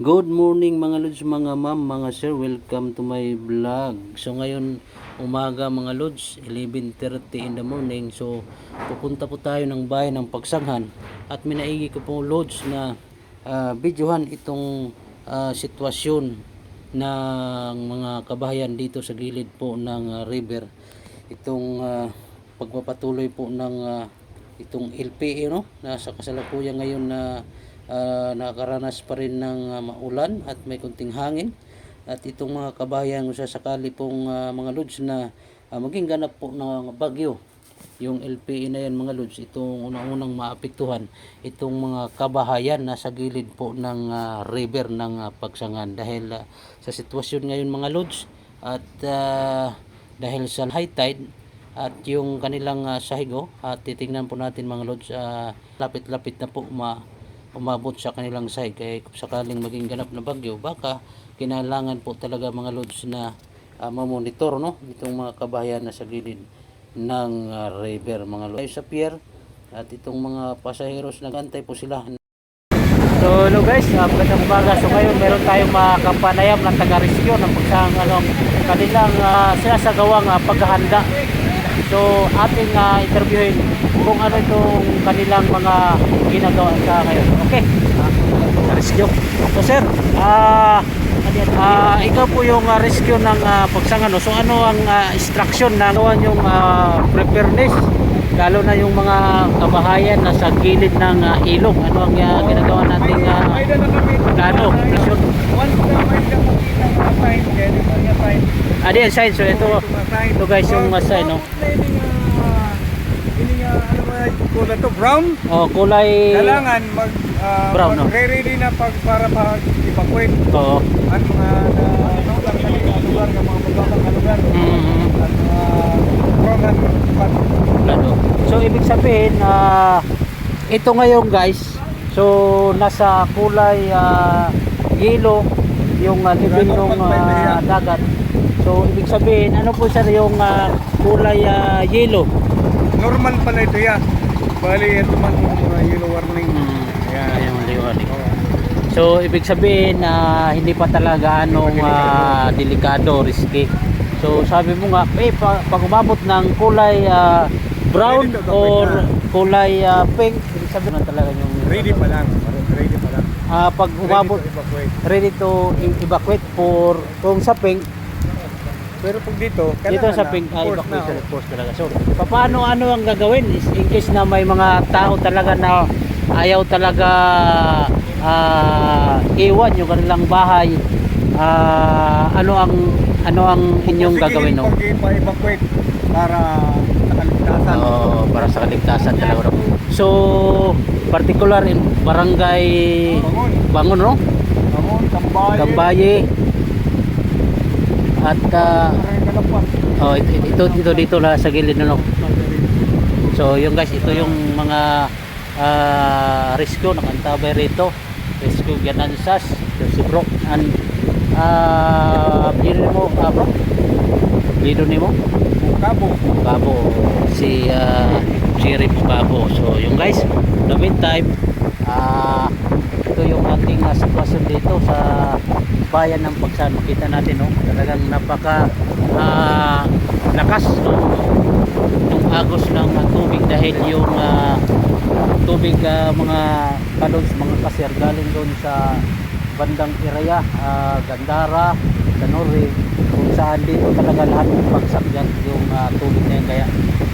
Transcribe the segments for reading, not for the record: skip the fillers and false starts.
Good morning mga lods, mga ma'am, mga sir. Welcome to my vlog. So ngayon umaga mga lods, 11:30 in the morning. So pupunta po tayo ng bayan ng Pagsanghan at minaigi ko po lods na videohan itong sitwasyon ng mga kabahayan dito sa gilid po ng river. Itong pagpapatuloy po ng itong LPA, no? Nasa kasalukuyan ngayon na nakakaranas pa rin ng maulan at may kunting hangin, at itong mga kabayan kung sasakali pong mga lods na maging ganap po ng bagyo yung LPE na yan mga lods, itong unang-unang maapektuhan itong mga kabahayan na sa gilid po ng river ng Pagsangan dahil sa sitwasyon ngayon mga lods, at dahil sa high tide at yung kanilang sahigo, at titingnan po natin mga lods, lapit-lapit na po umabot sa kanilang side. Kaya kung sakaling maging ganap na bagyo, baka kinailangan po talaga mga lods na mamonitor, no, itong mga kabahayan na sa gilid ng river mga lods. Sa pier at itong mga pasaheros nagantay po sila. So hello guys, magandang umaga. So ngayon meron tayong makapanayam ng taga-rescue ng Pagsangan, kanilang sinasagawang paghahanda. So ating interviewin kung ano itong kanilang mga ginagawa sa ngayon. Okay, rescue. So sir, ikaw po yung rescue ng Pagsangan. So ano ang instruction na gawa yung preparedness, lalo na yung mga kabahayan na sa gilid ng ilog? Ano ang ginagawa nating plano? Once na may makita ng sign, pwede mo yung sign. Yan sign. So ito guys yung sign, no? Ini ano ba kulay to? Brown? Oh, kulay Kailangan brown, no? ready na para evacuate. Oo. Ang mga lugar ng mga magkakang lugar. At program Plano. So ibig sabihin ito ngayon guys, so nasa kulay yellow yung level ng dagat. So ibig sabihin ano po sir yung kulay yellow? normal pala ito yan. Bali ito man yung yellow warning. Yan yung warning. So ibig sabihin hindi pa talaga delikado, risky. So sabi mo nga pag umabot ng kulay brown or kulay pink, ibig sabihin na talaga yung ready pa lang. pag umabot ready to evacuate for kung sa pink. Pero pag dito Sa pink evacuation force talaga. So paano ang gagawin in case na may mga tao talaga na ayaw talaga iwan yung kanilang bahay, ano ang inyong gagawin, no? Pag-evacuate para sa kaligtasan. Para sa kaligtasan talaga. So particular in barangay Bangon, no? Bangon, Gambaye. At ito dito la sa gilid, no? So yung guys, ito yung mga rescue nakantabay rito. Rescue Ganansas, si Bro and Lido nimo Cabo si Sheriff Cabo. So yung guys, the meantime ito yung ating sitwasyon dito sa bayan ng Pagsangan. Makita natin, no, talagang napaka lakas ng agos ng tubig dahil yung tubig mga kalods, mga kasir galing doon sa bandang Iraya, Gandara, Tanore, kung saan dito talaga lahat ng pagsakyan yung tubig na yan. Kaya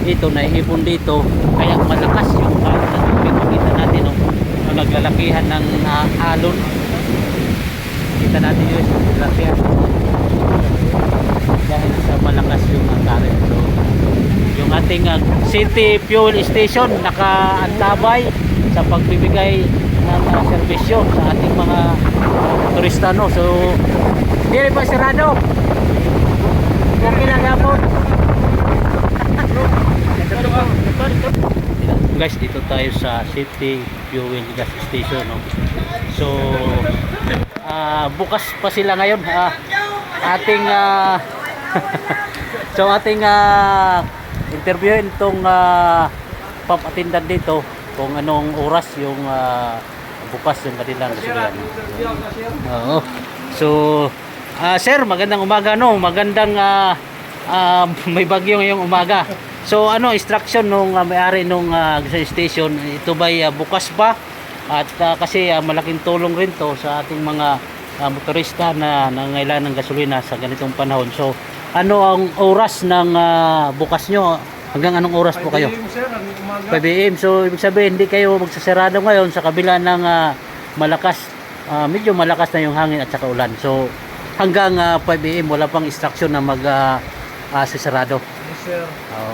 ito naiipon dito, kaya malakas yung agos ng tubig. Makita natin, no, naglalakihan ng alon. Kita natin yung lalakihan dahil sa malakas yung current. So yung ating city fuel station nakaantabay sa pagbibigay ng serbisyo sa ating mga turista, no? So hindi pa sirado, okay lang yapon. Guys, dito tayo sa city fuel gas station, no? So bukas pa sila ngayon. Ating so ating interviewin itong papatindan dito kung anong oras yung bukas yung kanilang gasolinahan. Oo. So, sir, magandang umaga no. Magandang may bagyo ngayong umaga. So, ano instruction nung may-ari nung gas station? Ito ba'y bukas pa? At kasi malaking tulong rin to sa ating mga motorista na nangangailangan ng gasolina sa ganitong panahon. So, ano ang oras ng bukas nyo? Hanggang anong oras po kayo? 5 AM, sir, ang umaga. 5 AM. So, ibig sabihin, hindi kayo magsasarado ngayon sa kabila ng malakas, medyo malakas na yung hangin at saka ulan. So, hanggang 5 AM, wala pang instruction na sasarado. Yes, sir.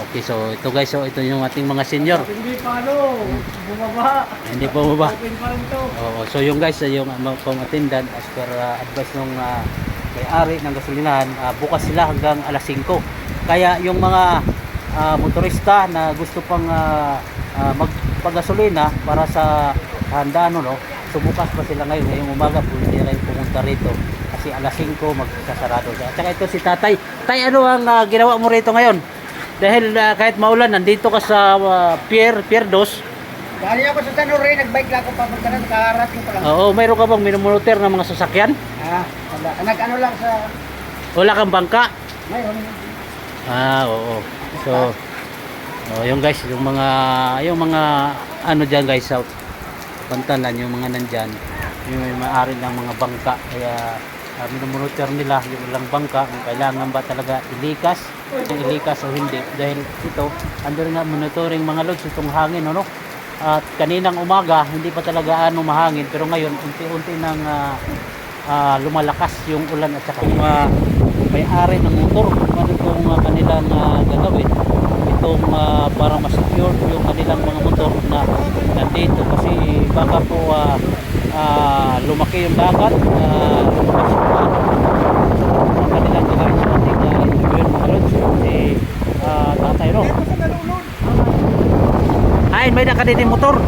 Okay, so ito guys, so ito yung ating mga senior. Hindi pa ano, bumaba. Hindi pa baba. Open pa rin to. Oo, so yung guys, yung pang attendant as per advice ng may-ari ng gasolinahan, bukas sila hanggang alas 5. Kaya yung mga motorista na gusto pang magpagasolina para sa handaan, no, so bukas pa sila ngayon, ngayong umaga pwede na kayo pumunta rito kasi alas 5 magsasarado siya. At saka ito si Tatay. Tay, ano ang ginawa mo rito ngayon? Dahil kahit maulan, nandito ka sa Pier 2. Dahil ako sa San Jorge, nag-bike lang ako papunta na, nakarating pa lang. Oo, mayroon ka bang minumunuter ng mga sasakyan? Nag-ano lang sa... Wala kang bangka? Mayroon. Oo. So, yung guys, yung mga ano diyan guys sa Pantalan, yung mga nandyan, yung may maaari ng mga bangka, kaya minumunuter nila yung ilang bangka kung kailangan ba talaga ilikas o hindi, dahil ito ando rin na monitoring mga loads itong hangin, no? At kaninang umaga hindi pa talaga mahangin, pero ngayon unti-unti nang lumalakas yung ulan at saka may-ari ng motor kung ano itong kanilang gagawin itong para ma-secure yung kanilang mga motor na nandito, kasi baka po lumaki yung dagat, ang kanilang gagawin sa ating interview mga lods si Tatay, no? Ay, may nakadini motor.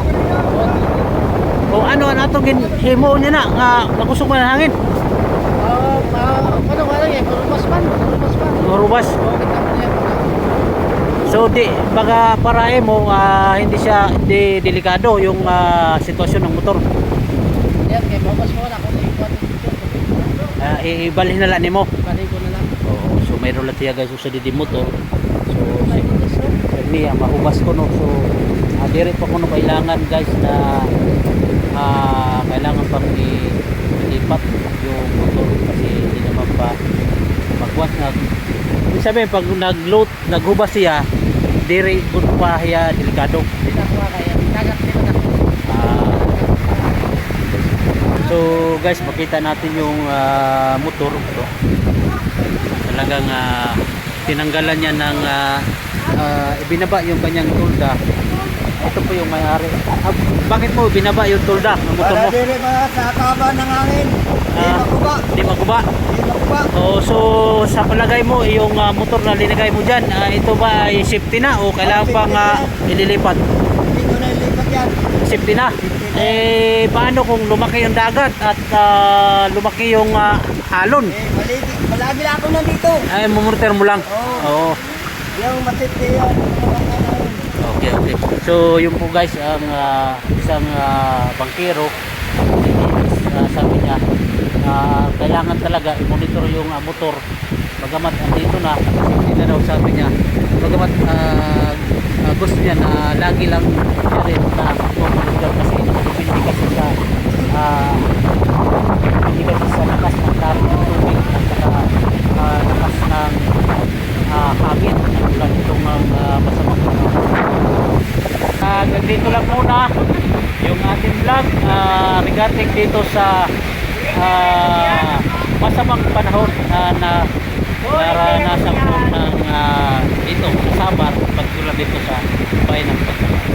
O ano atong himo niya na nga nakusog man ang hangin. Ano lang eh, kurubas man. Rubas. So di baga para mo hindi siya delikado yung sitwasyon ng motor. Yan, kaya babas mo na kung iikot. Ibalhin na lang nimo. Balik ko na lang. Oo, so mayroon lang siya guys sa didi motor. So ni mahubas ko no. So dire pa ko no kailangan guys na kailangan pang ilipat yung motor kasi hindi naman pa magwas na. Ibig sabihin pag naghubas siya, dire pud pa siya delikado. Hindi na kuha kaya. Dagat dito na. So guys, makita natin yung motor ito. Talagang tinanggalan niya ng ibinaba yung kanyang tulda. Ito po yung may-ari. Bakit mo binaba yung tulda ng motor mo? Para dire ba sa taba ng hangin. Hindi maguba. Oh, so sa palagay mo yung motor na linagay mo diyan, ito ba ay safety na o kailangan pang ililipat? Dito na ilipat yan. Safety na. Paano kung lumaki yung dagat at lumaki yung alon? Malagi lang ako nandito. Ay, mumurter mo lang. Oo. Yung masipti yan. Okay. So, yun po guys, ang isang bangkero, sabi niya, kailangan talaga i-monitor yung motor. Bagamat andito na, hindi na daw sabi niya. Bagamat gusto niya na lagi lang siya rin na monitor kasi depende kasi sa lakas ng tarik ng tubig at saka lakas ng hangin tulad itong masamang dito lang muna yung ating vlog regarding dito sa masamang panahon na naranasan ko ng dito sa Samar pagtulad dito sa bayan ng Pagkakas.